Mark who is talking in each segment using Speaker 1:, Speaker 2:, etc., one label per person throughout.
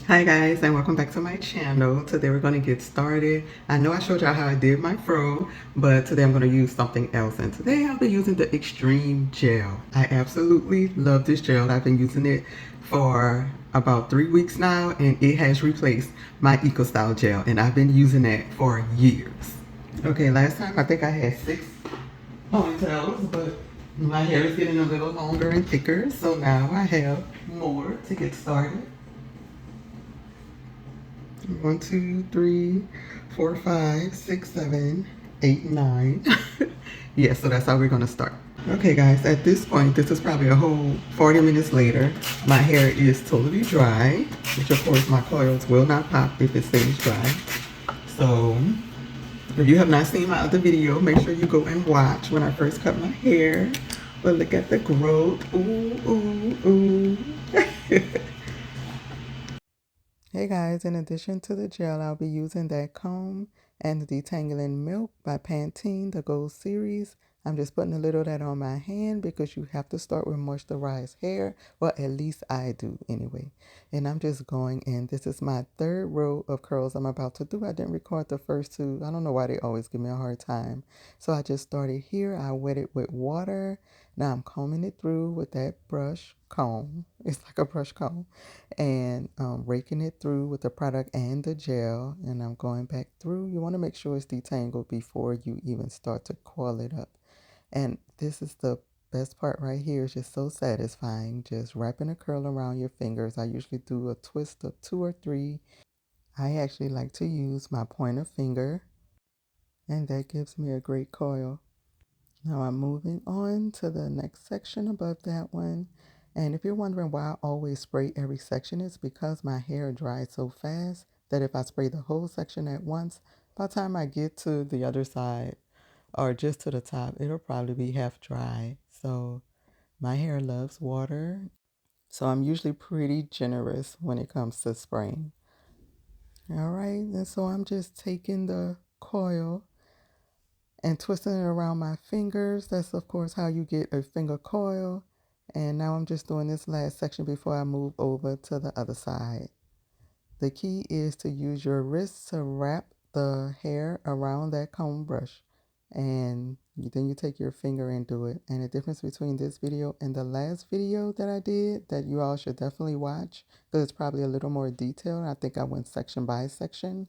Speaker 1: Hi guys, and welcome back to my channel. Today we're going to get started. I know I showed y'all how I did my fro, but today I'm going to use something else, and today I'll be using the Extreme Gel. I absolutely love this gel. I've been using it for about 3 weeks now, and it has replaced my Eco Style gel, and I've been using that for years. Okay, last time I think I had 6 ponytails, but my hair is getting a little longer and thicker, so now I have more to get started. 1, 2, 3, 4, 5, 6, 7, 8, 9. Yeah, so that's how we're gonna start. Okay guys, at this point, this is probably a whole 40 minutes later. My hair is totally dry, which of course my coils will not pop if it stays dry. So if you have not seen my other video, make sure you go and watch when I first cut my hair. But look at the growth. Ooh, ooh, ooh. Hey guys, in addition to the gel, I'll be using that comb and the Detangling Milk by Pantene, the Gold Series. I'm just putting a little of that on my hand because you have to start with moisturized hair. Well, at least I do anyway. And I'm just going in. This is my 3rd row of curls I'm about to do. I didn't record the first 2. I don't know why they always give me a hard time. So I just started here. I wet it with water. Now I'm combing it through with that brush comb. It's like a brush comb, and raking it through with the product and the gel, and I'm going back through. You want to make sure it's detangled before you even start to coil it up. And this is the best part right here. It's just so satisfying, just wrapping a curl around your fingers. I usually do a twist of 2 or 3. I actually like to use my pointer finger, and that gives me a great coil. Now I'm moving on to the next section above that one. And if you're wondering why I always spray every section, it's because my hair dries so fast that if I spray the whole section at once, by the time I get to the other side or just to the top, it'll probably be half dry. So my hair loves water. So I'm usually pretty generous when it comes to spraying. All right, and so I'm just taking the coil and twisting it around my fingers. That's of course how you get a finger coil. And now I'm just doing this last section before I move over to the other side. The key is to use your wrists to wrap the hair around that comb brush, and then you take your finger and do it. And the difference between this video and the last video that I did that you all should definitely watch, because it's probably a little more detailed. I think I went section by section.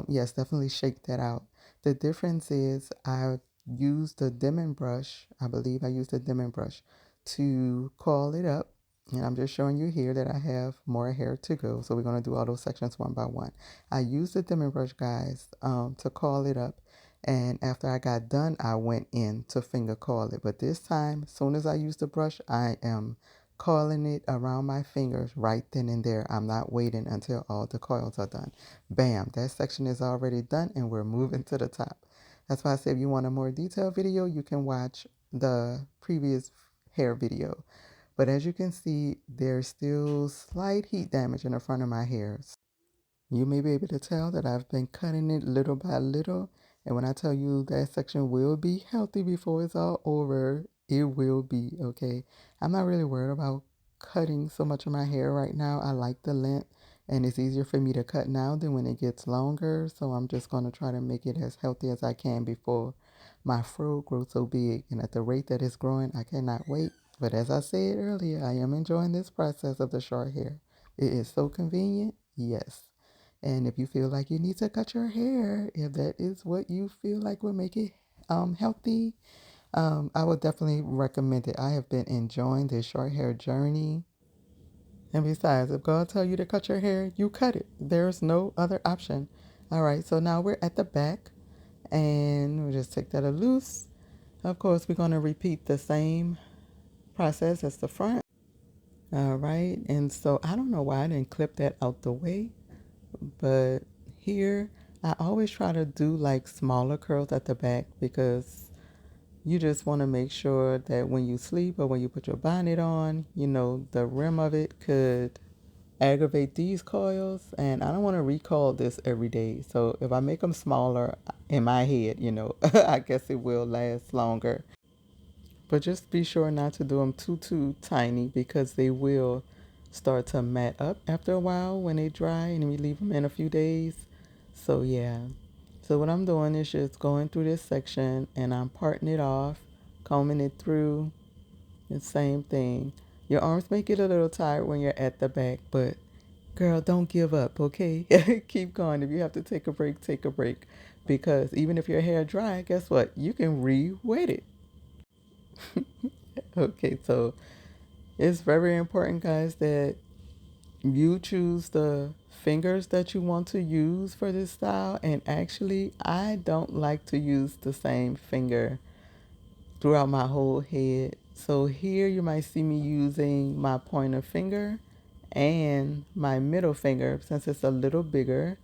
Speaker 1: Yes, definitely shake that out. The difference is I used the dimming brush. I believe I used the dimming brush to coil it up. And I'm just showing you here that I have more hair to go. So we're going to do all those sections one by one. I used the dimming brush, guys, to coil it up. And after I got done, I went in to finger coil it. But this time, as soon as I use the brush, I am coiling it around my fingers right then and there. I'm not waiting until all the coils are done. Bam, that section is already done and we're moving to the top. That's why I said if you want a more detailed video, you can watch the previous hair video. But as you can see, there's still slight heat damage in the front of my hair. You may be able to tell that I've been cutting it little by little. And when I tell you that section will be healthy before it's all over, it will be, okay? I'm not really worried about cutting so much of my hair right now. I like the length, and it's easier for me to cut now than when it gets longer. So I'm just going to try to make it as healthy as I can before my fro grows so big. And at the rate that it's growing, I cannot wait. But as I said earlier, I am enjoying this process of the short hair. It is so convenient, yes. And if you feel like you need to cut your hair, if that is what you feel like will make it healthy, I would definitely recommend it. I have been enjoying this short hair journey. And besides, if God tell you to cut your hair, you cut it. There's no other option. All right, so now we're at the back, and we'll just take that a loose. Of course, we're going to repeat the same process as the front. All right, and so I don't know why I didn't clip that out the way. But here, I always try to do like smaller curls at the back because you just want to make sure that when you sleep or when you put your bonnet on, you know, the rim of it could aggravate these coils. And I don't want to recoil this every day. So if I make them smaller in my head, you know, I guess it will last longer. But just be sure not to do them too tiny because they will start to mat up after a while when they dry and we leave them in a few days. So yeah. So what I'm doing is just going through this section and I'm parting it off, combing it through. The same thing. Your arms may get a little tired when you're at the back, but girl, don't give up, okay? Keep going. If you have to take a break, take a break. Because even if your hair dry, guess what? You can re-wet it. Okay, so it's very important, guys, that you choose the fingers that you want to use for this style. And actually, I don't like to use the same finger throughout my whole head. So here you might see me using my pointer finger and my middle finger since it's a little bigger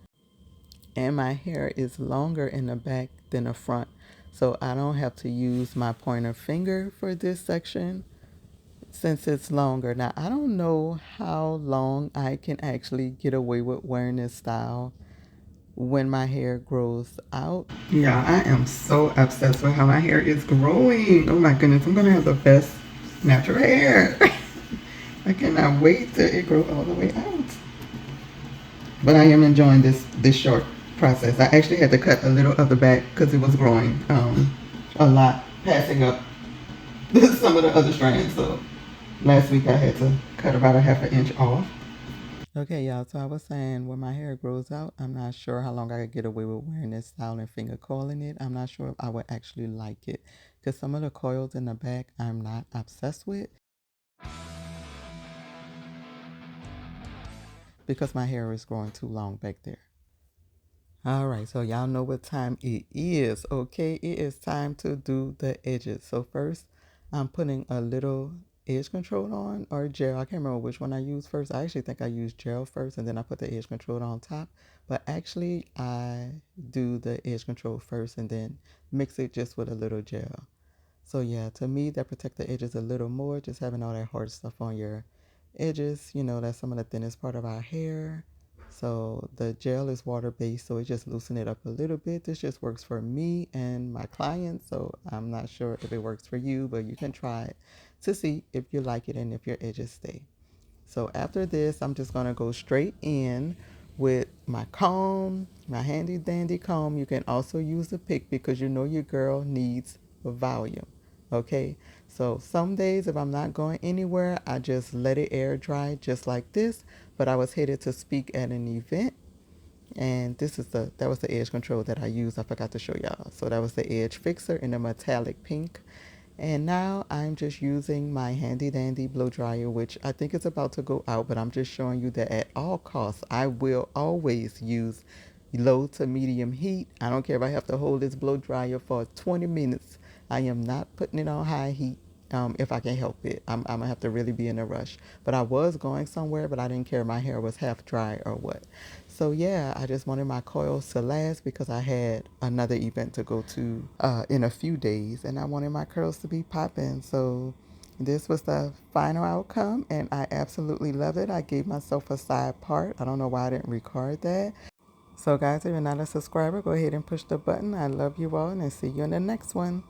Speaker 1: and my hair is longer in the back than the front. So I don't have to use my pointer finger for this section since it's longer. Now I don't know how long I can actually get away with wearing this style when my hair grows out. Yeah, I am so obsessed with how my hair is growing. Oh my goodness, I'm gonna have the best natural hair. I cannot wait till it grows all the way out. But I am enjoying this short process. I actually had to cut a little of the back because it was growing a lot, passing up some of the other strands. So last week I had to cut about a half an inch off. Okay, y'all, so I was saying when my hair grows out, I'm not sure how long I could get away with wearing this style and finger coiling it. I'm not sure if I would actually like it because some of the coils in the back I'm not obsessed with because my hair is growing too long back there. All right, so y'all know what time it is, okay? It is time to do the edges. So first, I'm putting a little edge control on or gel. I can't remember which one I used first. I actually think I used gel first and then I put the edge control on top. But actually, I do the edge control first and then mix it just with a little gel. So yeah, to me, that protect the edges a little more, just having all that hard stuff on your edges. You know, that's some of the thinnest part of our hair. So the gel is water-based, so it just loosen it up a little bit. This just works for me and my clients, so I'm not sure if it works for you, but you can try it to see if you like it and if your edges stay. So after this, I'm just going to go straight in with my comb, my handy dandy comb. You can also use a pick because you know your girl needs volume. Okay, so some days if I'm not going anywhere, I just let it air dry just like this. But I was headed to speak at an event, and that was the edge control that I used. I forgot to show y'all. So that was the edge fixer in a metallic pink. And now I'm just using my handy dandy blow dryer, which I think is about to go out, but I'm just showing you that at all costs, I will always use low to medium heat. I don't care if I have to hold this blow dryer for 20 minutes. I am not putting it on high heat if I can help it. I'm going to have to really be in a rush. But I was going somewhere, but I didn't care if my hair was half dry or what. So yeah, I just wanted my coils to last because I had another event to go to in a few days and I wanted my curls to be popping. So this was the final outcome and I absolutely love it. I gave myself a side part. I don't know why I didn't record that. So guys, if you're not a subscriber, go ahead and push the button. I love you all and I'll see you in the next one.